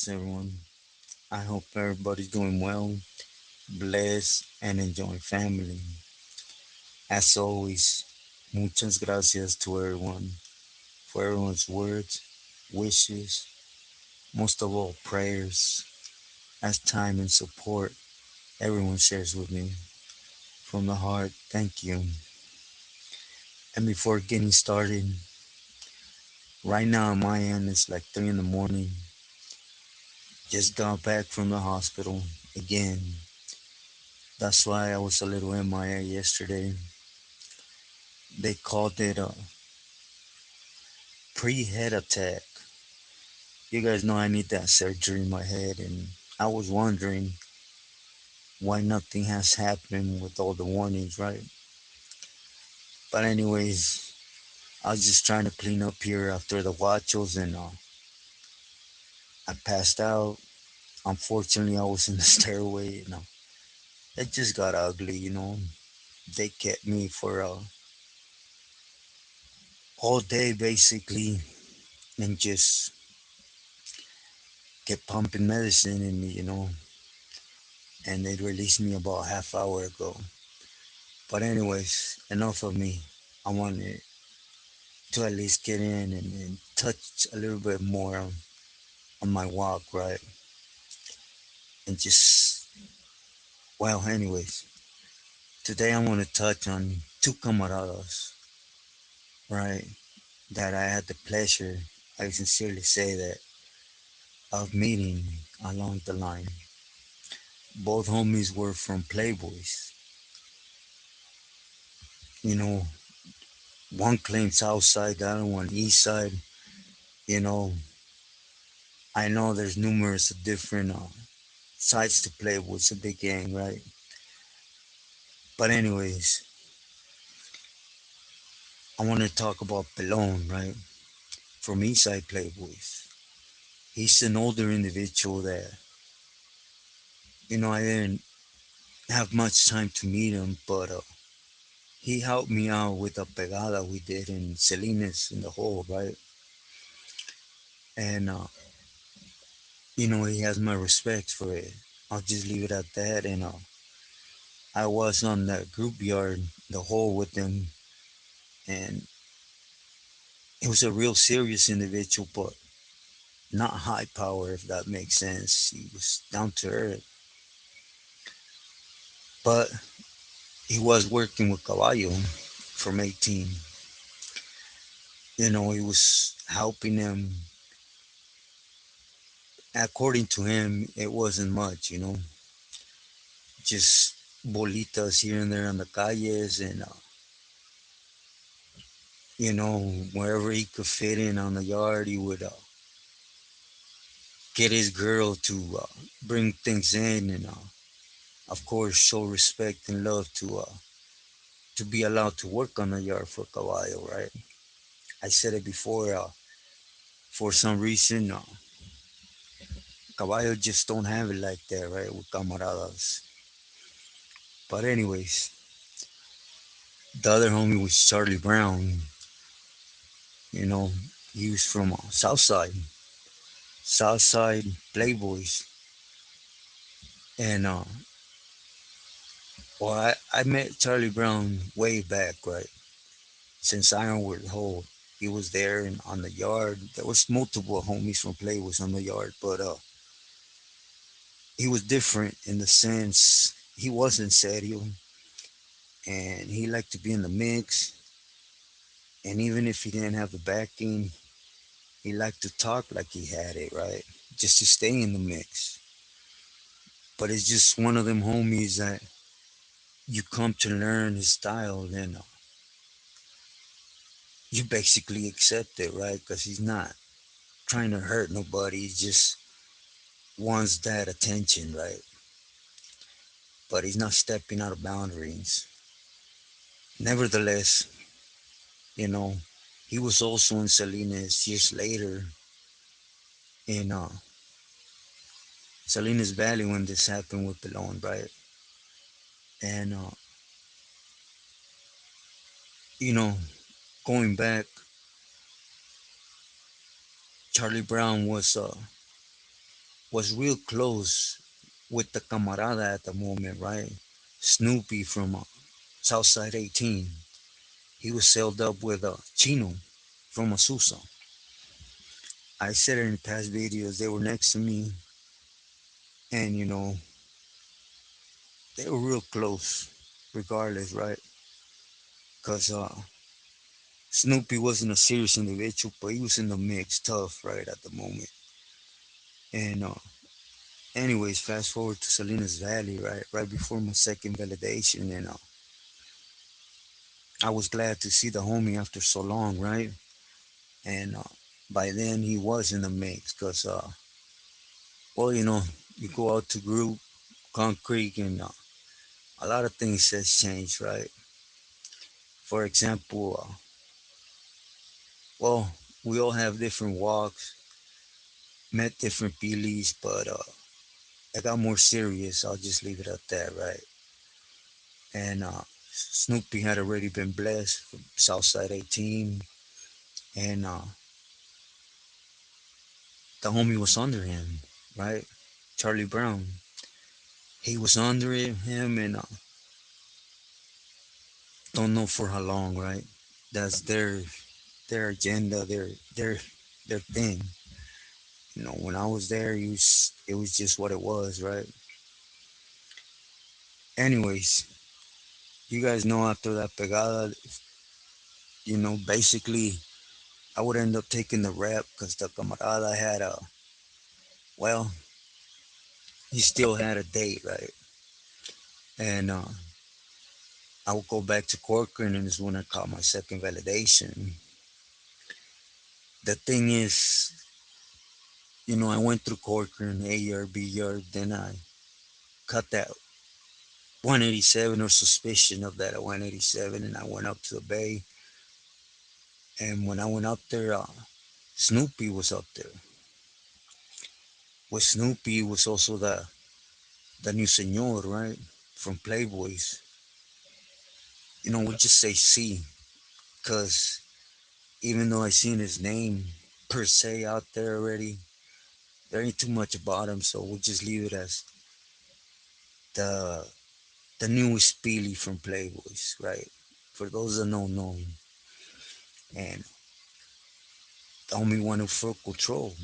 everyone. I hope everybody's doing well, blessed, and enjoying family. As always, muchas gracias to everyone for everyone's words, wishes, most of all, prayers, as time and support everyone shares with me. From the heart, thank you. And before getting started, right now on my end, it's like 3 in the morning. Just got back from the hospital again. That's why I was a little MIA yesterday. They called it a pre-head attack. You guys know I need that surgery in my head, and I was wondering why nothing has happened with all the warnings, right? But anyways, I was just trying to clean up here after the watchos, and I passed out. Unfortunately, I was in the stairway, and it just got ugly. They kept me for all day basically, and just kept pumping medicine in me, and they released me about a half hour ago. But anyways, enough of me. I wanted to at least get in and touch a little bit more on my walk, right? And just, well, anyways, today I want to touch on two camaradas, right? That I had the pleasure, I sincerely say that, of meeting along the line. Both homies were from Playboys. You know, one claims south side, the other one east side. You know, I know there's numerous different sides to Playboys, a big gang, right? But anyways, I want to talk about Pelon, right? From Eastside Playboys. He's an older individual that, I didn't have much time to meet him, but he helped me out with a pegada we did in Salinas in the hole, right? And, he has my respect for it. I'll just leave it at that. And I was on the group yard, the hole with him, and he was a real serious individual, but not high power, if that makes sense. He was down to earth. But he was working with caballo from 18. He was helping him. According to him, it wasn't much, just bolitas here and there on the calles, and wherever he could fit in on the yard, he would get his girl to bring things in, and of course show respect and love to be allowed to work on the yard for caballo, right? I said it before. For some reason, caballo just don't have it like that, right? With camaradas. But anyways, the other homie was Charlie Brown. You know, he was from Southside Playboys, and well, I met Charlie Brown way back, right? Since Ironwood Hole, he was there and on the yard. There was multiple homies from Playboys on the yard, but he was different in the sense he wasn't serio, and he liked to be in the mix. And even if he didn't have the backing, he liked to talk like he had it, right? Just to stay in the mix. But it's just one of them homies that you come to learn his style, and you basically accept it, right? Because he's not trying to hurt nobody. He just wants that attention, right? But he's not stepping out of boundaries. Nevertheless, you know, he was also in Salinas years later in Salinas Valley when this happened with Pelon, right? And you know, going back, Charlie Brown was was real close with the camarada at the moment, right? Snoopy from Southside 18. He was sailed up with Chino from Azusa. I said it in past videos, they were next to me, and they were real close, regardless, right? Because Snoopy wasn't a serious individual, but he was in the mix, tough, right, at the moment. And, anyways, fast forward to Salinas Valley, right, right before my second validation, and I was glad to see the homie after so long, right? And by then he was in the mix, because, well, you go out to group, concrete, and a lot of things has changed, right? For example, well, we all have different walks, met different feelings, but I got more serious. I'll just leave it at that, right? And Snoopy had already been blessed from Southside 18, and the homie was under him, right? Charlie Brown. He was under him, and don't know for how long, right? That's their agenda, their thing. When I was there, it was just what it was, right? Anyways, you guys know after that pegada, basically I would end up taking the rep because the camarada had well, he still had a date, right? And I would go back to Corcoran, and is when I caught my second validation. The thing is, I went through Corcoran, A yard, B yard, then I cut that 187 or suspicion of that at 187, and I went up to the bay. And when I went up there, Snoopy was up there. With Snoopy was also the new senor, right? From Playboys. We just say C, because even though I seen his name per se out there already, there ain't too much about him, so we'll just leave it as the the newest Speely from Playboys, right? For those that don't know, and the only one who full control.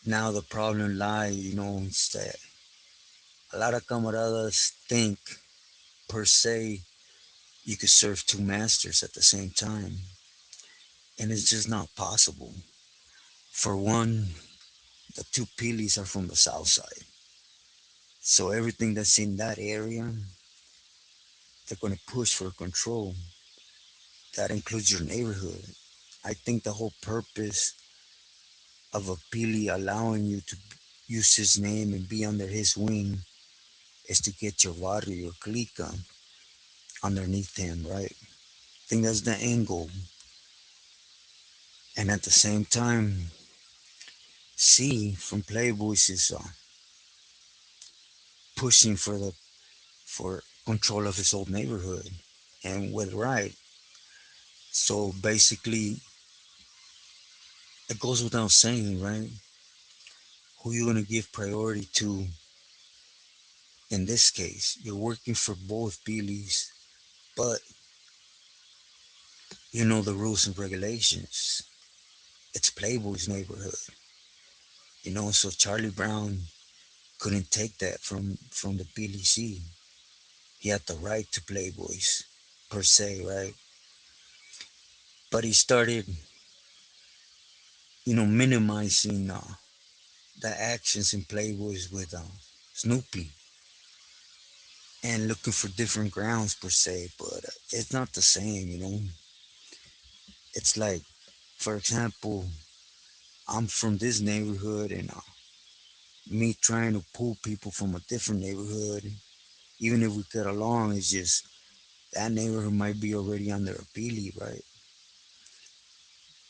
Now the problem lies, is that a lot of camaradas think per se you could serve two masters at the same time, and it's just not possible. For one, the two Pilis are from the south side, so everything that's in that area, they're going to push for control. That includes your neighborhood. I think the whole purpose of a Pili allowing you to use his name and be under his wing is to get your barrio, your clica, underneath him, right? I think that's the angle. And at the same time, C from Playboys is pushing for control of his old neighborhood, and with right. So basically, it goes without saying, right? Who you gonna give priority to in this case? You're working for both Billys, but you know the rules and regulations. It's Playboy's neighborhood, So Charlie Brown couldn't take that from the PLC. He had the right to Playboys per se, right? But he started, minimizing the actions in Playboys with Snoopy and looking for different grounds per se. But it's not the same. It's like, for example, I'm from this neighborhood, and me trying to pull people from a different neighborhood, even if we get along, it's just that neighborhood might be already under a Pili, right?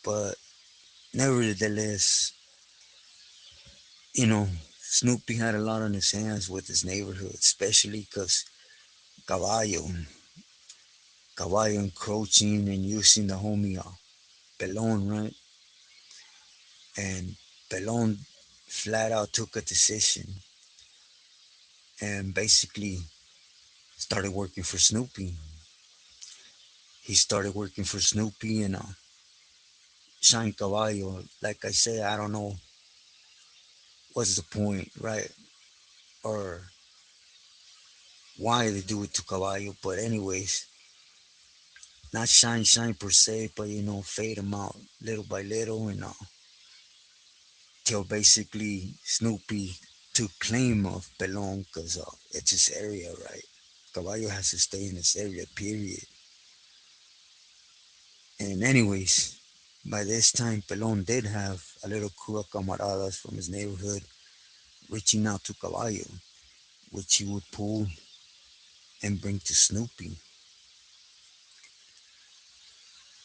But nevertheless, Snoopy had a lot on his hands with his neighborhood, especially because Caballo, Caballo encroaching and using the homie Pelon, right? And Pelon, flat out took a decision and basically started working for Snoopy. He started working for Snoopy and Shine Caballo. Like I say, I don't know what's the point, right? Or why they do it to Caballo, but anyways, not shine per se, but fade him out little by little and till basically Snoopy took claim of Pelon because it's his area, right? Caballo has to stay in this area, period. And anyways, by this time, Pelon did have a little crew of camaradas from his neighborhood reaching out to Caballo, which he would pull and bring to Snoopy.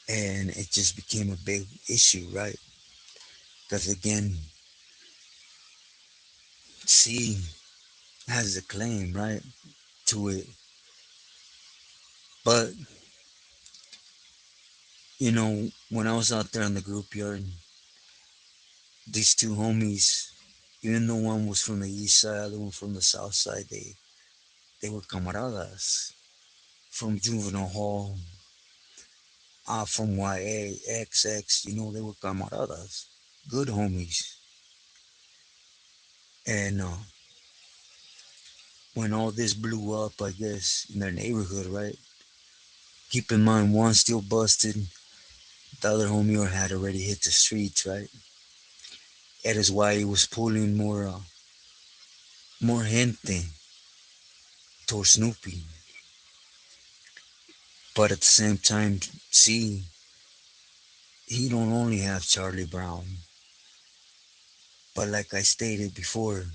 And it just became a big issue, right? Because again, C has a claim, right, to it. But, when I was out there in the group yard, these two homies, even though one was from the east side, the other one from the south side, they were camaradas from juvenile hall, from YA, XX, they were camaradas, good homies. And when all this blew up, I guess, in their neighborhood, right? Keep in mind, one still busted, the other homie had already hit the streets, right? That is why he was pulling more gente towards Snoopy. But at the same time, see, he don't only have Charlie Brown, but like I stated before,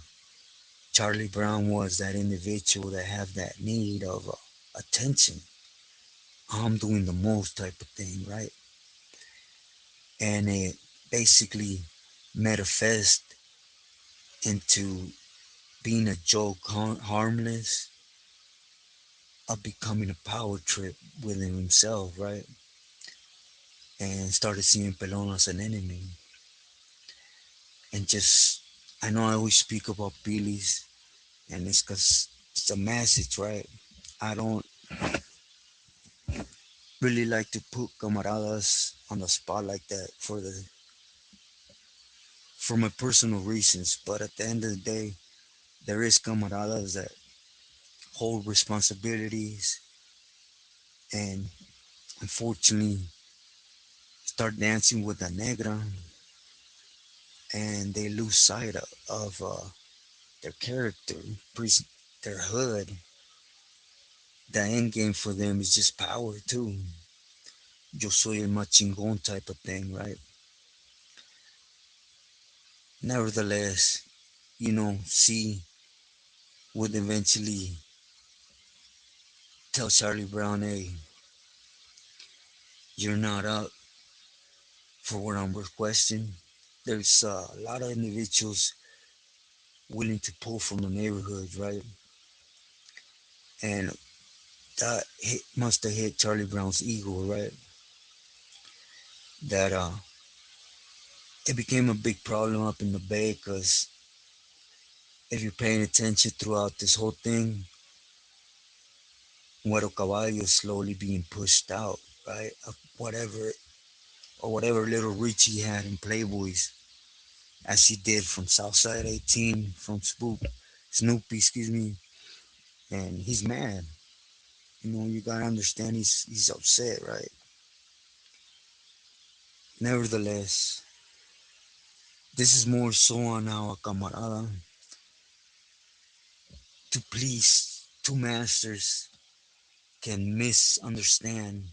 Charlie Brown was that individual that have that need of attention. I'm doing the most type of thing, right? And it basically manifest into being a joke, harmless, of becoming a power trip within himself, right? And started seeing Pelon as an enemy. And just, I know I always speak about Billy's, and it's because it's a message, right? I don't really like to put camaradas on the spot like that for my personal reasons. But at the end of the day, there is camaradas that hold responsibilities and unfortunately start dancing with the negra and they lose sight of their character, their hood. The end game for them is just power too. Yo soy el más chingón type of thing, right? Nevertheless, C would eventually tell Charlie Brown, hey, you're not up for what I'm requesting. There's a lot of individuals willing to pull from the neighborhood, right? And that must have hit Charlie Brown's ego, right? That it became a big problem up in the Bay because if you're paying attention throughout this whole thing, Hüero caballo is slowly being pushed out, right? Of whatever little reach he had in playboys, as he did from Southside 18, from Snoopy, excuse me, and he's mad. You gotta understand he's upset, right? Nevertheless, this is more so on our camarada to please two masters can misunderstand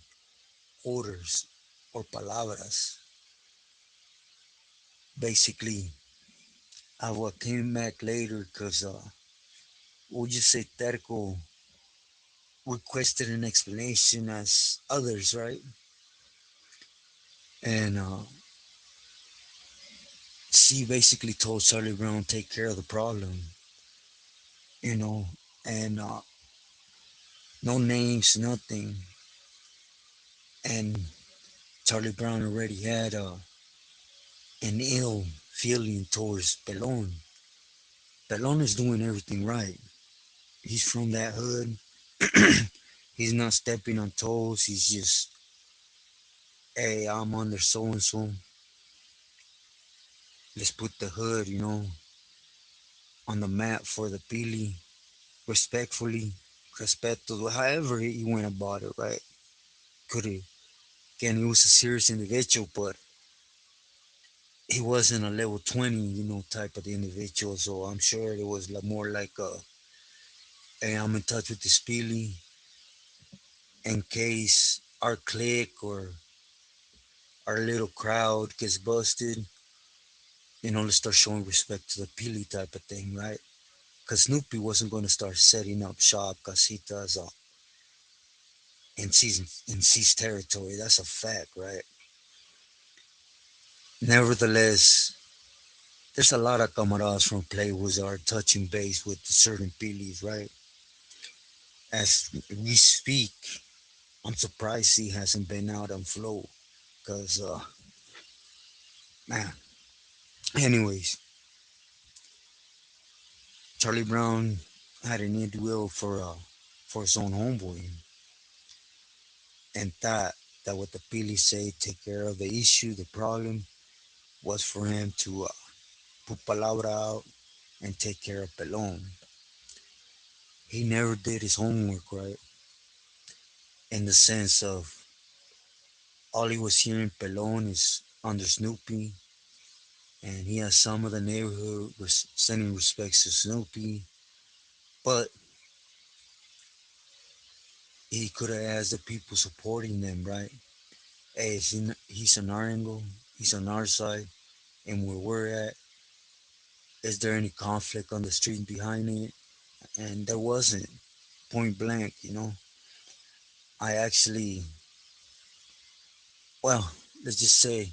orders or palabras. Basically, I what came back later because we'll just say Terco requested an explanation as others, right? And she basically told Charlie Brown take care of the problem, you know, and no names, nothing. And Charlie Brown already had an ill feeling towards Pelon. Pelon is doing everything right. He's from that hood. He's not stepping on toes. He's just, hey, I'm under so and so. Let's put the hood, on the map for the Pili, respectfully, respeto, however he went about it, right? Could he? Again, he was a serious individual, but he wasn't a level 20, type of individual. So I'm sure it was more like hey, I'm in touch with this Pili in case our clique or our little crowd gets busted. Let's start showing respect to the Pili type of thing, right? Because Snoopy wasn't going to start setting up shop casitas in C's territory. That's a fact, right? Nevertheless, there's a lot of camaradas from playboys that are touching base with certain Pilis, right? As we speak, I'm surprised he hasn't been out on flow. Because, man. Anyways, Charlie Brown had an ill for his own homeboy and thought that what the Pili say take care of the issue, the problem, was for him to put palabra out and take care of Pelon. He never did his homework right, in the sense of all he was hearing Pelon is under Snoopy, and he has some of the neighborhood sending respects to Snoopy, but he could have asked the people supporting them, right? Hey, he's on our angle, he's on our side, and where we're at, is there any conflict on the street behind it? And there wasn't, point blank, I actually, well, let's just say,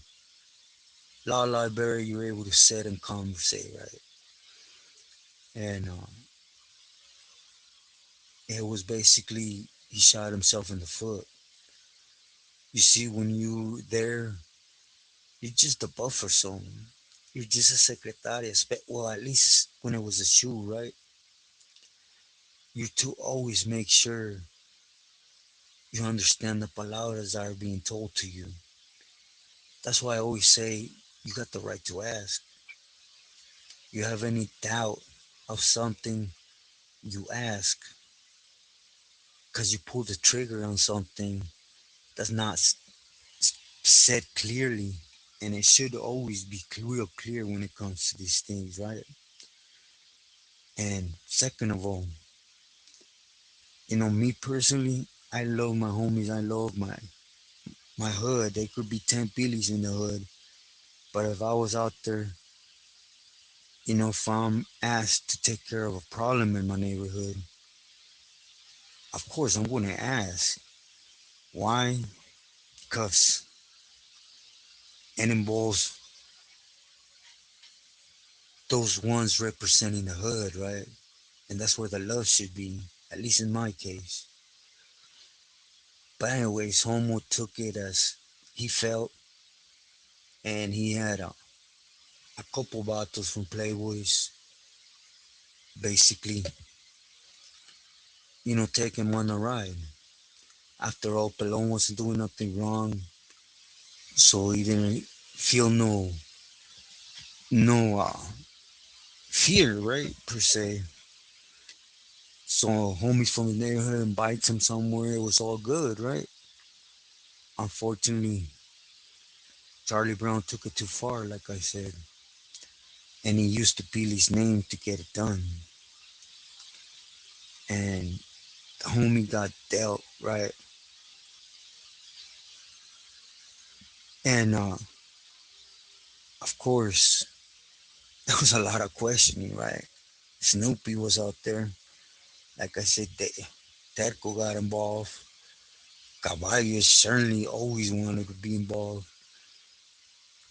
law library, you're able to sit and conversate, right? And it was basically, he shot himself in the foot. You see, when you there, you're just a buffer zone. You're just a secretaria. Well, at least when it was a shoe, right? You to always make sure you understand the palabras that are being told to you. That's why I always say you got the right to ask. You have any doubt of something, you ask, because you pull the trigger on something that's not said clearly, and it should always be real clear when it comes to these things, right? And second of all, me personally, I love my homies. I love my hood. They could be 10 billies in the hood, but if I was out there, if I'm asked to take care of a problem in my neighborhood, of course I'm going to ask. Why? Because it involves those ones representing the hood, right? And that's where the love should be, at least in my case. But anyways, Homo took it as he felt, and he had a couple battles from Playboys, basically, take him on a ride. After all, Pelon wasn't doing nothing wrong, so he didn't feel no fear, right, per se. So homies from the neighborhood invites him somewhere. It was all good, right? Unfortunately, Charlie Brown took it too far, like I said, and he used the Peely's name to get it done. And the homie got dealt, right? And of course, there was a lot of questioning, right? Snoopy was out there. Like I said, Terco got involved. Caballo certainly always wanted to be involved.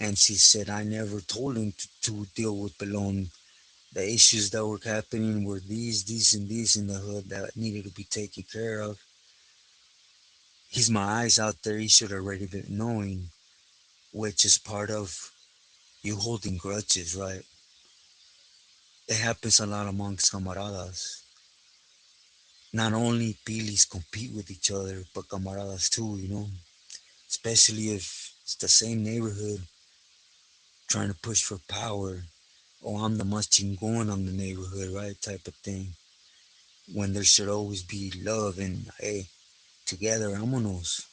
And she said, I never told him to deal with Pelon. The issues that were happening were these, and these in the hood that needed to be taken care of. He's my eyes out there. He should already be knowing, which is part of You holding grudges, right? It happens a lot amongst camaradas. Not only pilis compete with each other, but camaradas too, especially if it's the same neighborhood trying to push for power. Oh, I'm the más chingón on the neighborhood, right? Type of thing. When there should always be love and, hey, together, vámonos.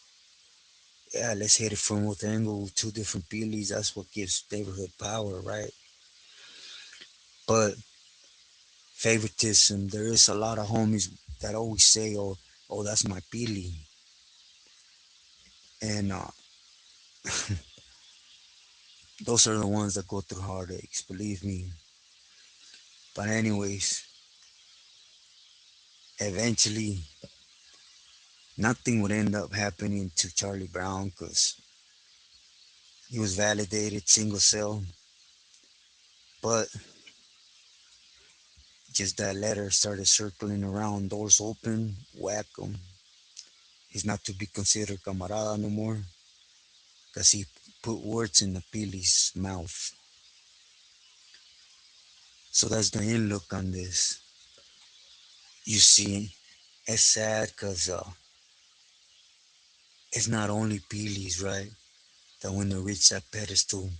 Yeah, let's hit it from both angles, two different pilis. That's what gives neighborhood power, right? But favoritism, there is a lot of homies that always say, oh, that's my pili. And those are the ones that go through heartaches, believe me. But anyways, eventually, nothing would end up happening to Charlie Brown because he was validated, single cell. But just that letter started circling around, doors open, whack him. He's not to be considered camarada no more because he put words in the Pili's mouth. So that's the in look on this. You see, it's sad because it's not only Pilis, right? That when they reach that pedestal,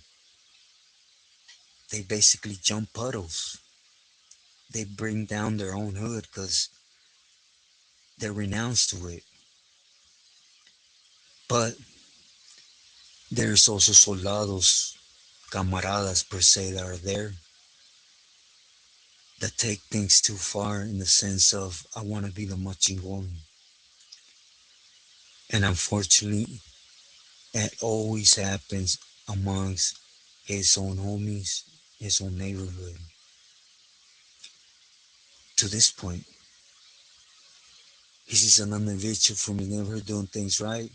they basically jump puddles. They bring down their own hood because they're renounced to it. But there's also soldados, camaradas per se, that are there that take things too far in the sense of, I want to be the machingon. And unfortunately, it always happens amongst his own homies, his own neighborhood. To this point, he sees an individual from his neighborhood doing things right.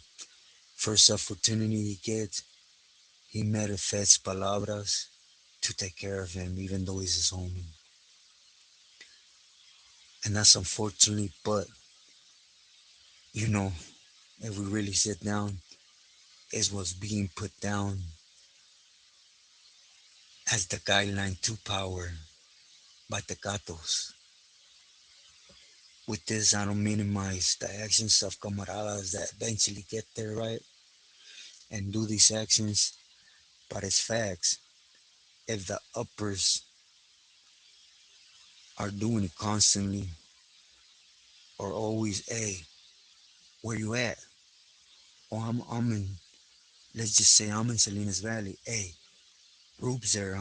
First opportunity he gets, he manifests palabras to take care of him, even though he's his homie. And that's unfortunately, but you know, if we really sit down, is what's being put down as the guideline to power by the gatos. With this, I don't minimize the actions of camaradas that eventually get there, right? And do these actions, but it's facts. If the uppers are doing it constantly or always, hey, where you at? Or I'm in, let's just say I'm in Salinas Valley. Hey, Rube's there,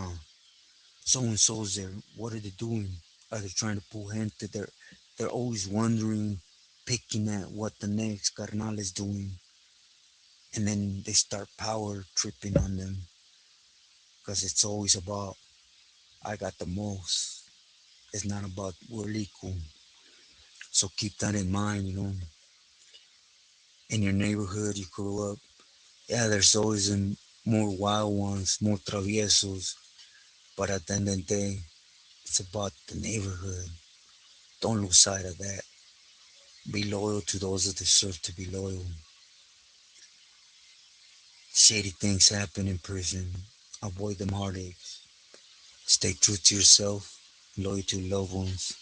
so and so's there. What are they doing? Are they trying to pull gente? They're always wondering, picking at what the next carnal is doing. And then they start power tripping on them because it's always about, I got the most. It's not about we're equal. So keep that in mind, In your neighborhood, you grow up. Yeah, there's always more wild ones, more traviesos. But at the end of the day, it's about the neighborhood. Don't lose sight of that. Be loyal to those that deserve to be loyal. Shady things happen in prison. Avoid them heartaches. Stay true to yourself, loyal to loved ones.